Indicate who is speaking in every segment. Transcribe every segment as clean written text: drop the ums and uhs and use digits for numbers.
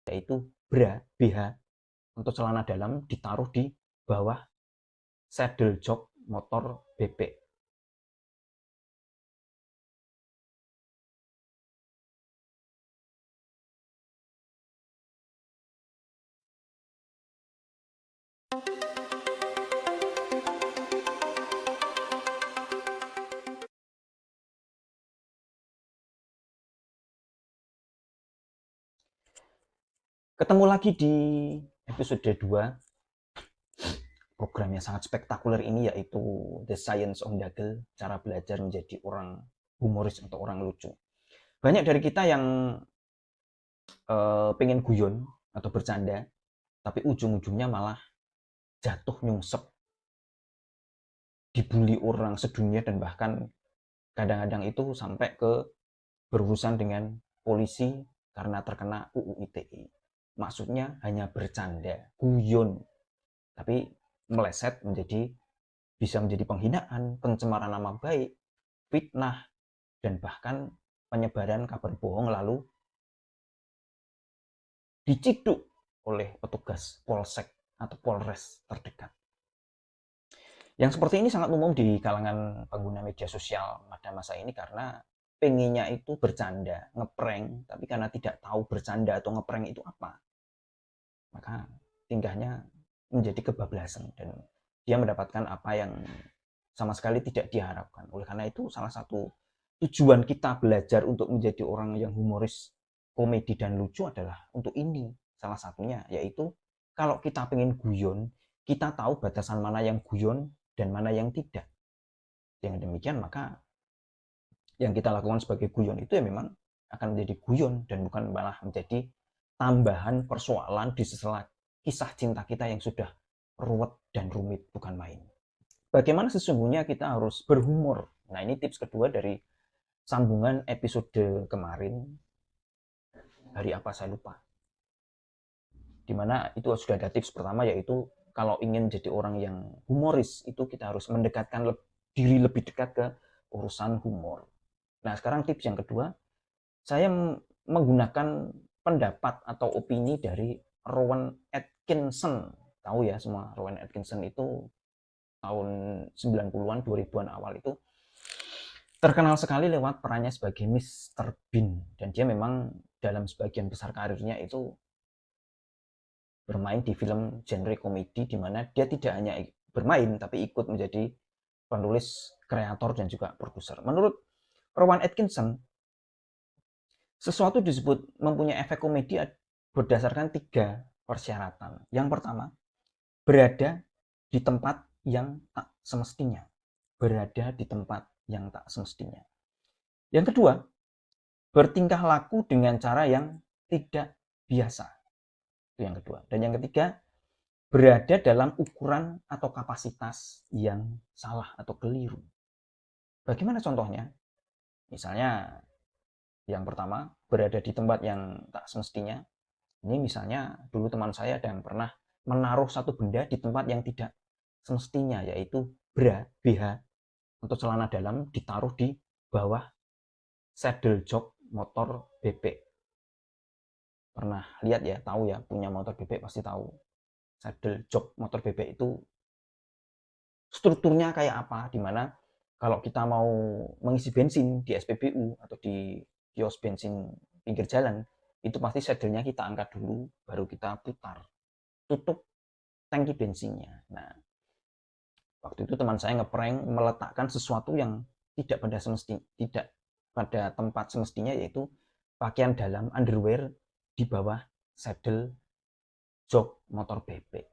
Speaker 1: yaitu bra, BH untuk celana dalam ditaruh di bawah saddle jok motor bebek. Ketemu lagi di episode 2 program yang sangat spektakuler ini, yaitu The Science of Dagel, cara belajar menjadi orang humoris atau orang lucu. Banyak dari kita yang pengen guyon atau bercanda, tapi ujung-ujungnya malah jatuh nyungsep, dibully orang sedunia, dan bahkan kadang-kadang itu sampai ke berurusan dengan polisi karena terkena UU ITE. Maksudnya hanya bercanda, guyon, tapi meleset bisa menjadi penghinaan, pencemaran nama baik, fitnah, dan bahkan penyebaran kabar bohong lalu diciduk oleh petugas polsek atau polres terdekat. Yang seperti ini sangat umum di kalangan pengguna media sosial pada masa ini karena pengennya itu bercanda, ngeprank, tapi karena tidak tahu bercanda atau ngeprank itu apa, maka tingkahnya menjadi kebablasan dan dia mendapatkan apa yang sama sekali tidak diharapkan. Oleh karena itu, salah satu tujuan kita belajar untuk menjadi orang yang humoris, komedi, dan lucu adalah untuk ini. Salah satunya yaitu kalau kita pengen guyon, kita tahu batasan mana yang guyon dan mana yang tidak. Dengan demikian, maka yang kita lakukan sebagai guyon itu ya memang akan menjadi guyon dan bukan malah menjadi tambahan persoalan di sela kisah cinta kita yang sudah ruwet dan rumit bukan main. Bagaimana sesungguhnya kita harus berhumor. Nah, ini tips kedua dari sambungan episode kemarin. Hari apa saya lupa. Dimana itu sudah ada tips pertama, yaitu kalau ingin jadi orang yang humoris itu kita harus mendekatkan diri lebih dekat ke urusan humor. Nah, sekarang tips yang kedua, saya menggunakan pendapat atau opini dari Rowan Atkinson. Tahu ya semua, Rowan Atkinson itu tahun 90-an, 2000-an awal itu terkenal sekali lewat perannya sebagai Mr. Bean, dan dia memang dalam sebagian besar karirnya itu bermain di film genre komedi, di mana dia tidak hanya bermain tapi ikut menjadi penulis, kreator, dan juga produser. Menurut Rowan Atkinson, sesuatu disebut mempunyai efek komedi berdasarkan 3 persyaratan. Yang pertama, berada di tempat yang tak semestinya. Berada di tempat yang tak semestinya. Yang kedua, bertingkah laku dengan cara yang tidak biasa. Itu yang kedua. Dan yang ketiga, berada dalam ukuran atau kapasitas yang salah atau keliru. Bagaimana contohnya? Misalnya, yang pertama, berada di tempat yang tak semestinya. Ini misalnya dulu teman saya ada yang pernah menaruh satu benda di tempat yang tidak semestinya, yaitu bra, BH untuk celana dalam ditaruh di bawah saddle jok motor bebek. Pernah lihat ya, tahu ya, punya motor bebek pasti tahu. Saddle jok motor bebek itu strukturnya kayak apa, dimana kalau kita mau mengisi bensin di SPBU atau di kios bensin pinggir jalan, itu pasti saddle-nya kita angkat dulu, baru kita putar, tutup tangki bensinnya. Nah, waktu itu teman saya ngeprank meletakkan sesuatu yang tidak pada tempat semestinya, yaitu pakaian dalam underwear di bawah saddle jok motor bebek.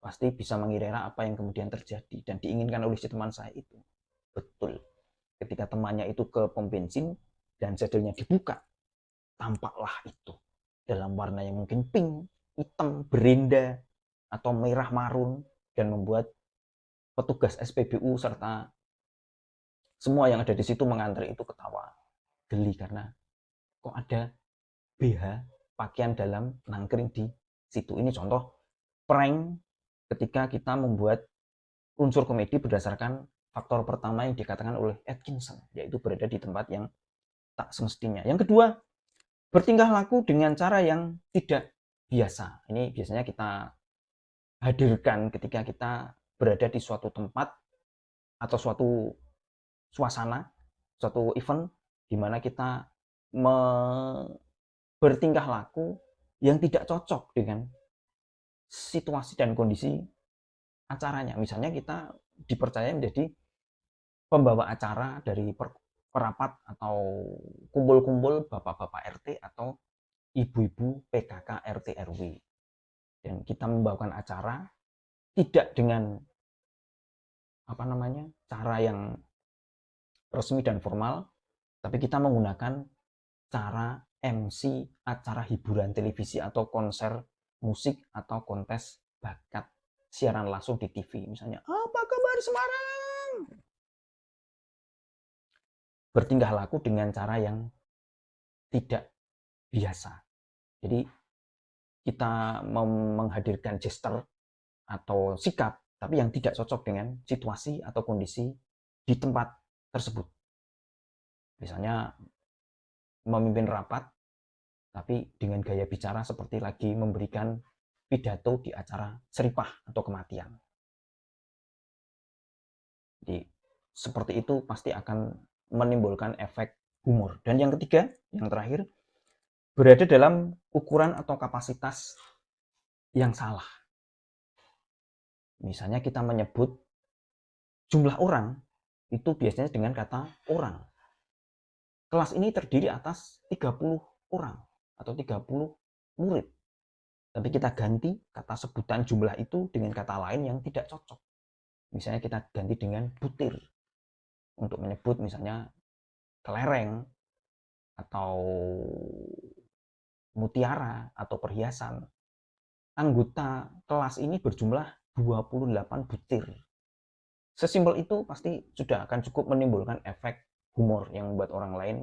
Speaker 1: Pasti bisa mengira apa yang kemudian terjadi dan diinginkan oleh si teman saya itu. Betul. Ketika temannya itu ke pom bensin dan saddle-nya dibuka, tampaklah itu dalam warna yang mungkin pink, hitam, berenda, atau merah marun, dan membuat petugas SPBU serta semua yang ada di situ mengantri itu ketawa geli karena kok ada BH pakaian dalam nangkring di situ. Ini contoh prank ketika kita membuat unsur komedi berdasarkan faktor pertama yang dikatakan oleh Atkinson, yaitu berada di tempat yang tak semestinya. Yang kedua, Bertingkah laku dengan cara yang tidak biasa. Ini biasanya kita hadirkan ketika kita berada di suatu tempat atau suatu suasana, suatu event di mana kita bertingkah laku yang tidak cocok dengan situasi dan kondisi acaranya. Misalnya kita dipercaya menjadi pembawa acara dari perapat atau kumpul-kumpul bapak-bapak RT atau ibu-ibu PKK RT RW. Dan kita membawakan acara tidak dengan cara yang resmi dan formal, tapi kita menggunakan cara MC acara hiburan televisi atau konser musik atau kontes bakat siaran langsung di TV. Misalnya, apa kabar Semarang? Bertingkah laku dengan cara yang tidak biasa. Jadi kita menghadirkan gesture atau sikap, tapi yang tidak cocok dengan situasi atau kondisi di tempat tersebut. Misalnya memimpin rapat, tapi dengan gaya bicara seperti lagi memberikan pidato di acara seripah atau kematian. Jadi seperti itu pasti akan menimbulkan efek humor. Dan yang ketiga, yang terakhir, berada dalam ukuran atau kapasitas yang salah. Misalnya kita menyebut jumlah orang itu biasanya dengan kata orang. Kelas ini terdiri atas 30 orang atau 30 murid. Tapi kita ganti kata sebutan jumlah itu dengan kata lain yang tidak cocok. Misalnya kita ganti dengan butir untuk menyebut misalnya kelereng atau mutiara atau perhiasan. Anggota kelas ini berjumlah 28 butir. Sesimpel itu pasti sudah akan cukup menimbulkan efek humor yang membuat orang lain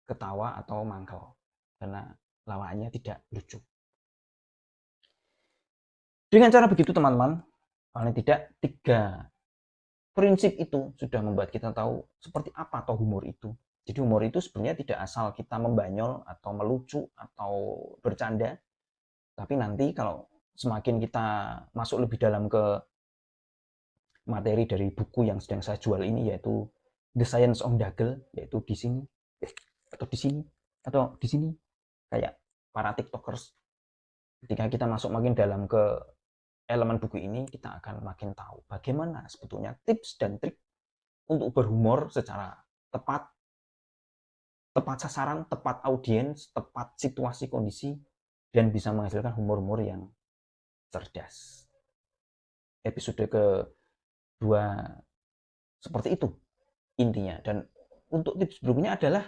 Speaker 1: ketawa atau mangkel karena lawaannya tidak lucu. Dengan cara begitu teman-teman, paling tidak 3 prinsip itu sudah membuat kita tahu seperti apa toh humor itu. Jadi humor itu sebenarnya tidak asal kita membanyol atau melucu atau bercanda, tapi nanti kalau semakin kita masuk lebih dalam ke materi dari buku yang sedang saya jual ini, yaitu The Science of Dagel, yaitu di sini atau di sini atau di sini, kayak para tiktokers. Ketika kita masuk makin dalam ke elemen buku ini, kita akan makin tahu bagaimana sebetulnya tips dan trik untuk berhumor secara tepat, tepat sasaran, tepat audiens, tepat situasi kondisi, dan bisa menghasilkan humor-humor yang cerdas. Episode kedua seperti itu intinya. Dan untuk tips berikutnya adalah